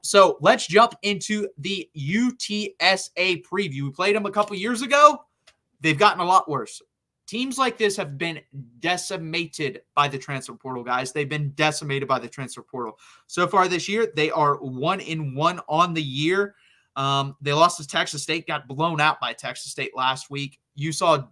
So let's jump into the UTSA preview. We played them a couple years ago. They've gotten a lot worse. Teams like this have been decimated by the transfer portal, guys. They've been decimated by the transfer portal. So far this year, they are 1-1 on the year. They lost to Texas State, got blown out by Texas State last week. You saw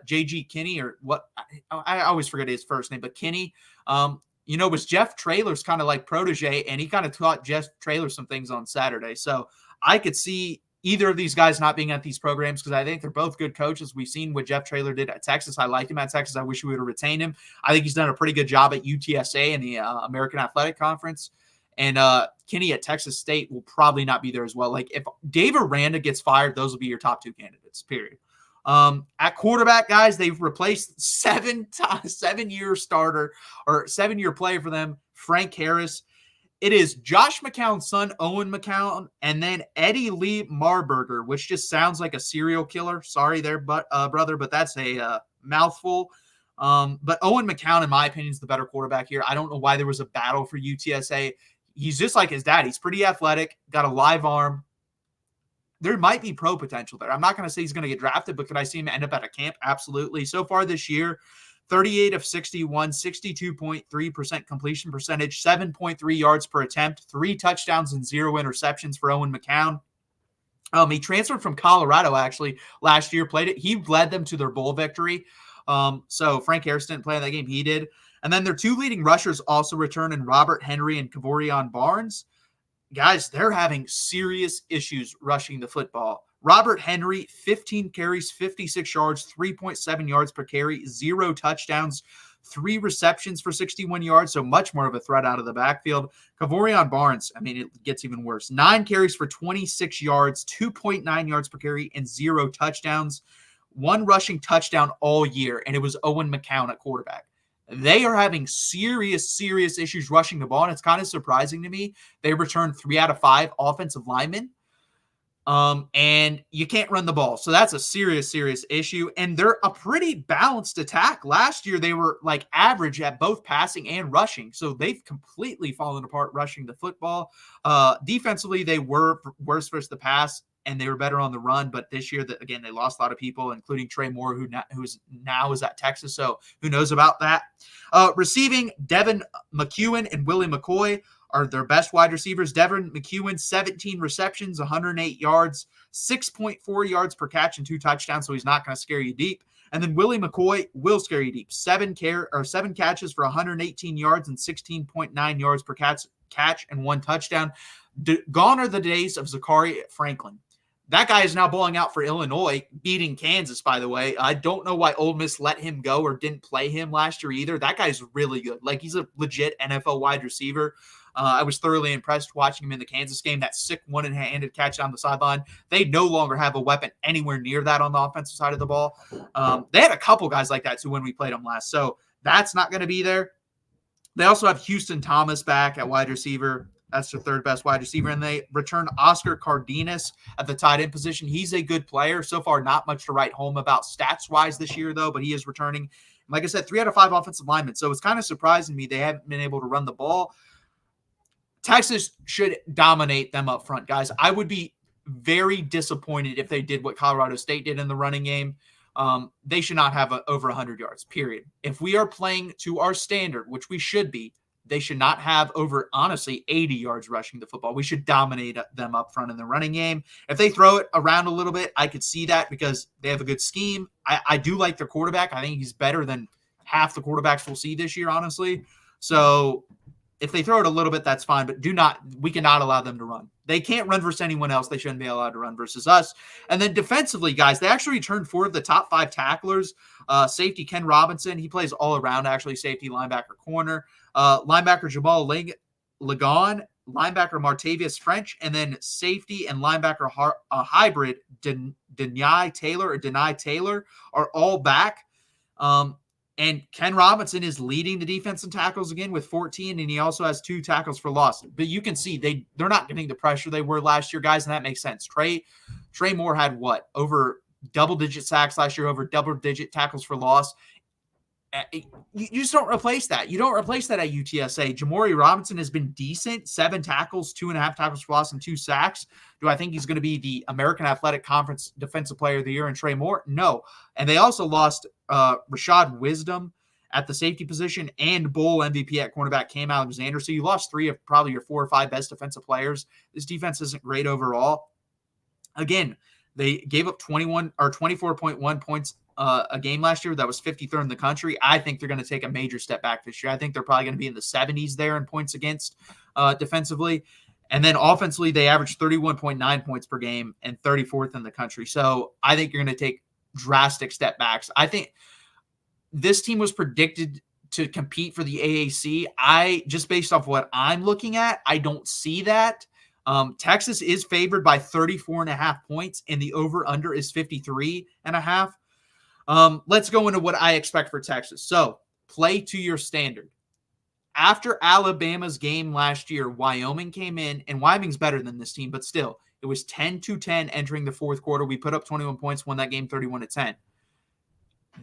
J.G. Kinney, or what? I always forget his first name, but Kinney, was Jeff Traylor's kind of like protege, and he kind of taught Jeff Traylor some things on Saturday. So I could see either of these guys not being at these programs because I think they're both good coaches. We've seen what Jeff Traylor did at Texas. I liked him at Texas. I wish we would have retained him. I think he's done a pretty good job at UTSA in the American Athletic Conference. And Kinney at Texas State will probably not be there as well. Like, if Dave Aranda gets fired, those will be your top two candidates, period. At quarterback, guys, they've replaced seven-year starter or 7-year player for them, Frank Harris. It is Josh McCown's son, Owen McCown, and then Eddie Lee Marburger, which just sounds like a serial killer. Sorry there, brother, but that's a mouthful. But Owen McCown, in my opinion, is the better quarterback here. I don't know why there was a battle for UTSA. He's just like his dad. He's pretty athletic, got a live arm. There might be pro potential there. I'm not going to say he's going to get drafted, but could I see him end up at a camp? Absolutely. So far this year, 38 of 61, 62.3% completion percentage, 7.3 yards per attempt, 3 touchdowns and 0 interceptions for Owen McCown. He transferred from Colorado, actually, last year, played it. He led them to their bowl victory. So Frank Harris didn't play in that game. He did. And then their 2 leading rushers also return in Robert Henry and Kavorian Barnes. Guys, they're having serious issues rushing the football. Robert Henry, 15 carries, 56 yards, 3.7 yards per carry, 0 touchdowns, 3 receptions for 61 yards, so much more of a threat out of the backfield. Kavorian Barnes, I mean, it gets even worse. 9 carries for 26 yards, 2.9 yards per carry, and 0 touchdowns. 1 rushing touchdown all year, and it was Owen McCown at quarterback. They are having serious issues rushing the ball, and it's kind of surprising to me. They returned 3 out of 5 offensive linemen. And you can't run the ball. So that's a serious issue. And they're a pretty balanced attack. Last year, they were like average at both passing and rushing. So they've completely fallen apart rushing the football. Defensively, they were worse versus the pass, and they were better on the run. But this year, again, they lost a lot of people, including Trey Moore, who's now is at Texas. So who knows about that? Receiving, Devin McEwen and Willie McCoy are their best wide receivers. Devin McEwen, 17 receptions, 108 yards, 6.4 yards per catch and 2 touchdowns, so he's not going to scare you deep. And then Willie McCoy will scare you deep. 7 catches for 118 yards and 16.9 yards per catch and 1 touchdown. Gone are the days of Zachary Franklin. That guy is now bowling out for Illinois, beating Kansas, by the way. I don't know why Ole Miss let him go or didn't play him last year either. That guy's really good. Like, he's a legit NFL wide receiver. I was thoroughly impressed watching him in the Kansas game. That sick one-handed catch on the sideline. They no longer have a weapon anywhere near that on the offensive side of the ball. They had a couple guys like that, too, when we played them last. So that's not going to be there. They also have Houston Thomas back at wide receiver. That's their 3rd best wide receiver. And they return Oscar Cardenas at the tight end position. He's a good player. So far, not much to write home about stats-wise this year, though, but he is returning. Like I said, 3 out of 5 offensive linemen. So it's kind of surprising me they haven't been able to run the ball. Texas should dominate them up front, guys. I would be very disappointed if they did what Colorado State did in the running game. They should not have over 100 yards, period. If we are playing to our standard, which we should be, they should not have over, honestly, 80 yards rushing the football. We should dominate them up front in the running game. If they throw it around a little bit, I could see that because they have a good scheme. I do like their quarterback. I think he's better than half the quarterbacks we'll see this year, honestly. So if they throw it a little bit, that's fine, but we cannot allow them to run. They can't run versus anyone else. They shouldn't be allowed to run versus us. And then defensively, guys, they actually returned 4 of the top 5 tacklers. Safety Ken Robinson, he plays all around, actually, safety, linebacker, corner. Linebacker Jamal Ligon, linebacker Martavius French, and then safety and linebacker hybrid Denai Taylor are all back. And Ken Robinson is leading the defense in tackles again with 14, and he also has 2 tackles for loss. But you can see they're not getting the pressure they were last year, guys, and that makes sense. Trey Moore had what? Over double-digit sacks last year, over double-digit tackles for loss. You just don't replace that. You don't replace that at UTSA. Jamori Robinson has been decent, 7 tackles, 2.5 tackles for loss, and 2 sacks. Do I think he's going to be the American Athletic Conference Defensive Player of the Year and Trey Moore? No. And they also lost Rashad Wisdom at the safety position and Bowl MVP at cornerback Cam Alexander. So you lost 3 of probably your 4 or 5 best defensive players. This defense isn't great overall. Again, they gave up 21 or 24.1 points a game last year. That was 53rd in the country. I think they're going to take a major step back this year. I think they're probably going to be in the 70s there in points against defensively. And then offensively, they averaged 31.9 points per game and 34th in the country. So I think you're going to take drastic step backs. I think this team was predicted to compete for the AAC. Just based off what I'm looking at, I don't see that. Texas is favored by 34.5 points, and the over-under is 53.5. Let's go into what I expect for Texas. So, play to your standard. After Alabama's game last year, Wyoming came in, and Wyoming's better than this team, but still, it was 10-10 entering the fourth quarter. We put up 21 points, won that game 31-10.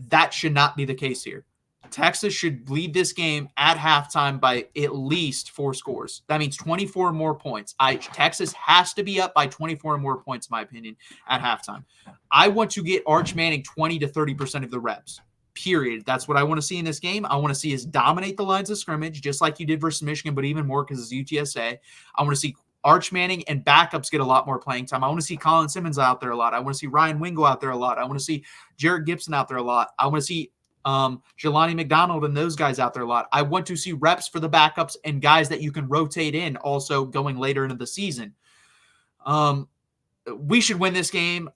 That should not be the case here. Texas should lead this game at halftime by at least 4 scores. That means 24 more points. Texas has to be up by 24 more points, in my opinion, at halftime. I want to get Arch Manning 20 to 30% of the reps, period. That's what I want to see in this game. I want to see us dominate the lines of scrimmage, just like you did versus Michigan, but even more because it's UTSA. I want to see Arch Manning and backups get a lot more playing time. I want to see Colin Simmons out there a lot. I want to see Ryan Wingo out there a lot. I want to see Jared Gibson out there a lot. I want to see Jelani McDonald and those guys out there a lot. I want to see reps for the backups and guys that you can rotate in also going later into the season. We should win this game.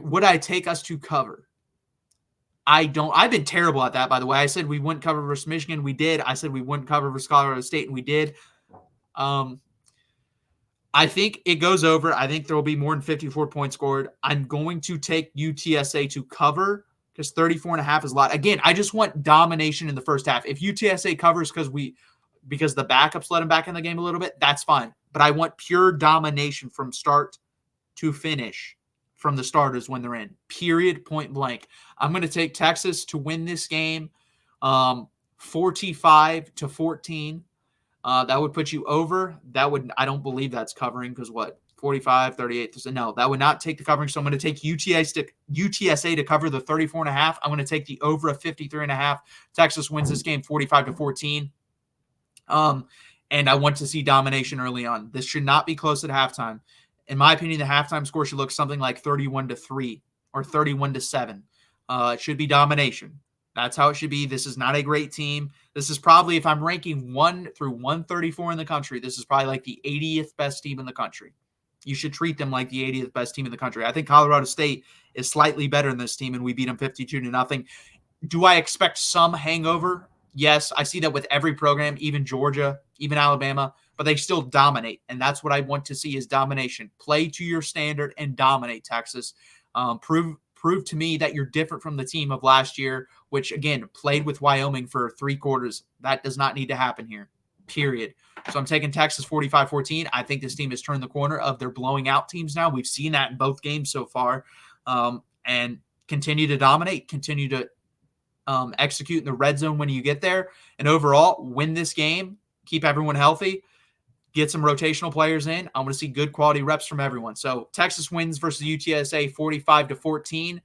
Would I take us to cover? I don't. I've been terrible at that, by the way. I said we wouldn't cover versus Michigan. We did. I said we wouldn't cover versus Colorado State, and we did. I think it goes over. I think there will be more than 54 points scored. I'm going to take UTSA to cover because 34.5 is a lot. Again, I just want domination in the first half. If UTSA covers because the backups let them back in the game a little bit, that's fine. But I want pure domination from start to finish from the starters when they're in. Period, point blank. I'm going to take Texas to win this game 45-14. That would put you over. I don't believe that's covering because what? 45, 38. No, that would not take the covering. So I'm going to take UTSA to cover the 34.5. I'm going to take the over of 53.5. Texas wins this game 45-14. And I want to see domination early on. This should not be close at halftime. In my opinion, the halftime score should look something like 31-3 or 31-7. It should be domination. That's how it should be. This is not a great team. This is probably, if I'm ranking 1 through 134 in the country, this is probably like the 80th best team in the country. You should treat them like the 80th best team in the country. I think Colorado State is slightly better than this team, and we beat them 52-0. Do I expect some hangover? Yes, I see that with every program, even Georgia, even Alabama, but they still dominate, and that's what I want to see is domination. Play to your standard and dominate, Texas. Prove to me that you're different from the team of last year, which, again, played with Wyoming for 3 quarters. That does not need to happen here, period. So I'm taking Texas 45-14. I think this team has turned the corner of their blowing out teams now. We've seen that in both games so far, and continue to dominate, continue to execute in the red zone when you get there, and overall win this game, keep everyone healthy, get some rotational players in. I want to see good quality reps from everyone. So Texas wins versus UTSA 45-14.